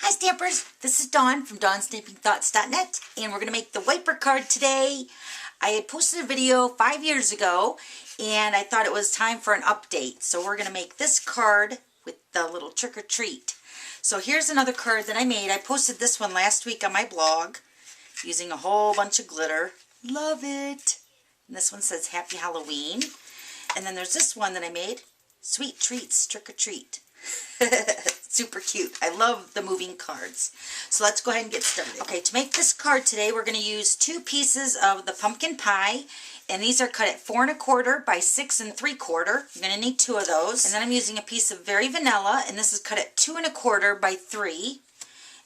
Hi Stampers, this is Dawn from DawnStampingThoughts.net, and we're going to make the wiper card today. I had posted a video 5 years ago and I thought it was time for an update. So we're going to make this card with the little trick or treat. So here's another card that I made. I posted this one last week on my blog using a whole bunch of glitter. Love it. And this one says Happy Halloween. And then there's this one that I made, Sweet Treats Trick or Treat. Super cute. I love the moving cards. So let's go ahead and get started. Okay, to make this card today, we're going to use 2 pieces of the pumpkin pie, and these are cut at 4 1/4 by 6 3/4. You're going to need 2 of those. And then I'm using a piece of Very Vanilla, and this is cut at 2 1/4 by 3.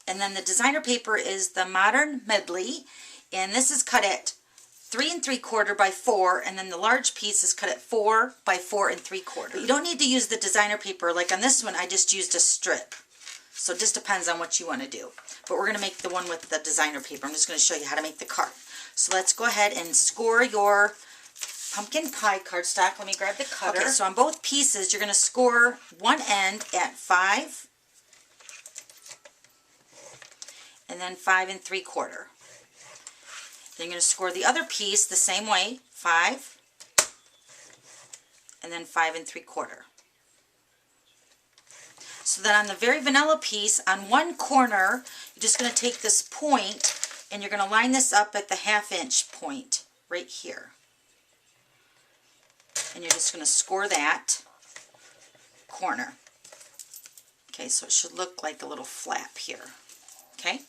And then the designer paper is the Modern Medley, and this is cut at 3 3/4 by 4, and then the large piece is cut at 4 by 4 3/4. But you don't need to use the designer paper. Like on this one, I just used a strip. So it just depends on what you want to do. But we're going to make the one with the designer paper. I'm just going to show you how to make the card. So let's go ahead and score your pumpkin pie cardstock. Let me grab the cutter. Okay, so on both pieces, you're going to score one end at 5, and then 5 3/4. Then you're going to score the other piece the same way, 5, and then 5 3/4. So then on the Very Vanilla piece, on one corner, you're just going to take this point and you're going to line this up at the 1/2 inch point right here. And you're just going to score that corner. Okay, so it should look like a little flap here. Okay?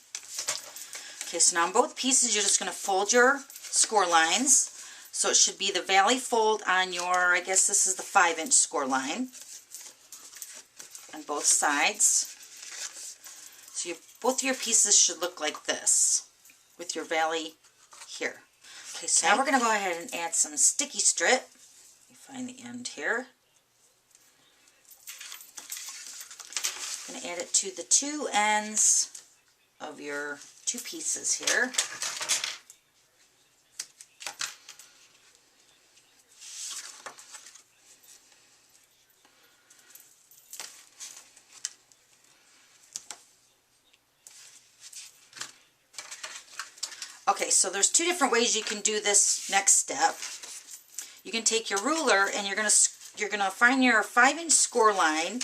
Okay, so now on both pieces, you're just going to fold your score lines. So it should be the valley fold on your, I guess this is the 5 inch score line on both sides. So both of your pieces should look like this with your valley here. Okay, so now we're going to go ahead and add some sticky strip. Let me find the end here. I'm going to add it to the 2 ends of your 2 pieces here. Okay, so there's 2 different ways you can do this next step. You can take your ruler and you're gonna find your 5 inch score line,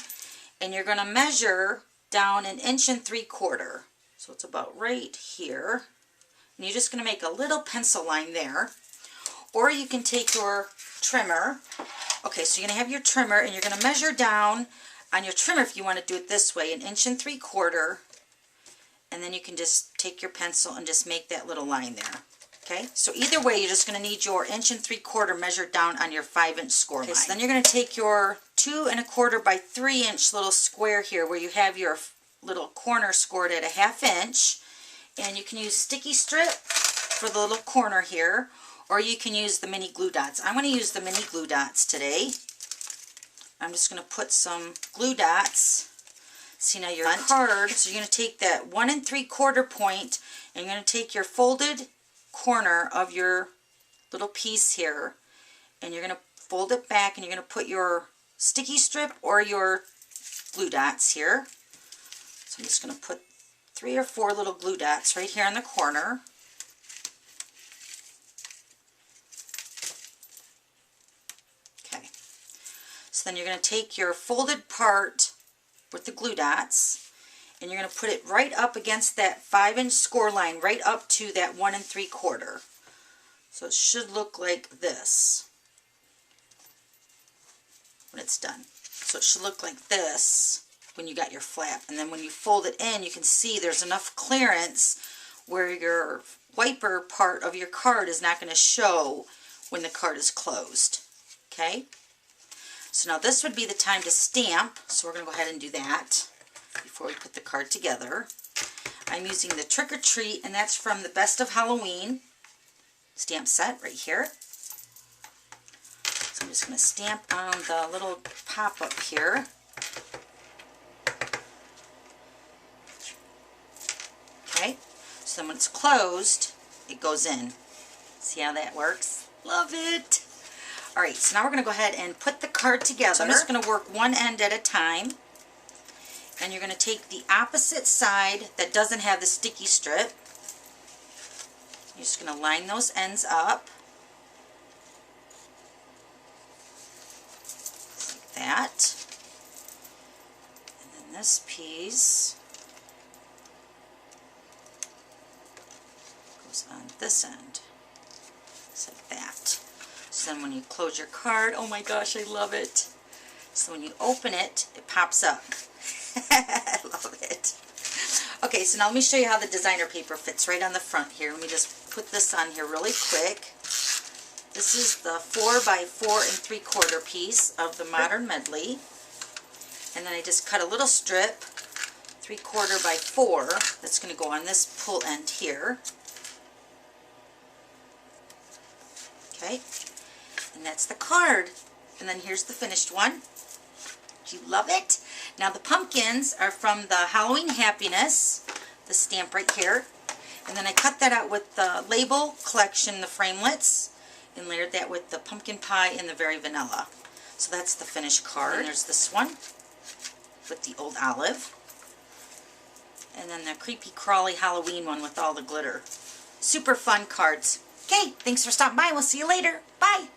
and you're gonna measure down 1 3/4. So it's about right here. And you're just going to make a little pencil line there. Or you can take your trimmer. Okay, so you're going to have your trimmer and you're going to measure down on your trimmer, if you want to do it this way, 1 3/4. And then you can just take your pencil and just make that little line there. Okay, so either way, you're just going to need your 1 3/4 measured down on your 5 inch score line. So then you're going to take your 2 1/4 by 3 inch little square here where you have your little corner scored at 1/2 inch, and you can use sticky strip for the little corner here, or you can use the mini glue dots. I'm going to use the mini glue dots today. I'm just going to put some glue dots. See, now your card, so you're going to take that 1 3/4 point, and you're going to take your folded corner of your little piece here, and you're going to fold it back, and you're going to put your sticky strip or your glue dots here. I'm just going to put 3 or 4 little glue dots right here in the corner. Okay. So then you're going to take your folded part with the glue dots, and you're going to put it right up against that 5 inch score line, right up to that 1 3/4. So it should look like this when it's done. So it should look like this when you got your flap, and then when you fold it in, you can see there's enough clearance where your wiper part of your card is not going to show when the card is closed. Okay, so now this would be the time to stamp, so we're going to go ahead and do that before we put the card together. I'm using the Trick or Treat, and that's from the Best of Halloween stamp set right here. So I'm just going to stamp on the little pop-up here. Okay, so then when it's closed, it goes in. See how that works? Love it! Alright, so now we're going to go ahead and put the card together. So I'm just going to work one end at a time. and you're going to take the opposite side that doesn't have the sticky strip. You're just going to line those ends up. Like that. And then this piece goes on this end. Just like that. So then when you close your card, oh my gosh, I love it. So when you open it, it pops up. I love it. Okay, so now let me show you how the designer paper fits right on the front here. Let me just put this on here really quick. This is the 4x4 3/4 piece of the Modern Medley. And then I just cut a little strip, 3/4 by 4, that's going to go on this pull end here. Okay, and that's the card. And then here's the finished one. Do you love it? Now the pumpkins are from the Halloween Happiness, the stamp right here. And then I cut that out with the label collection, the framelits, and layered that with the pumpkin pie and the very vanilla. So that's the finished card. And there's this one with the old olive. And then the creepy crawly Halloween one with all the glitter. Super fun cards. Okay, thanks for stopping by. We'll see you later. Bye.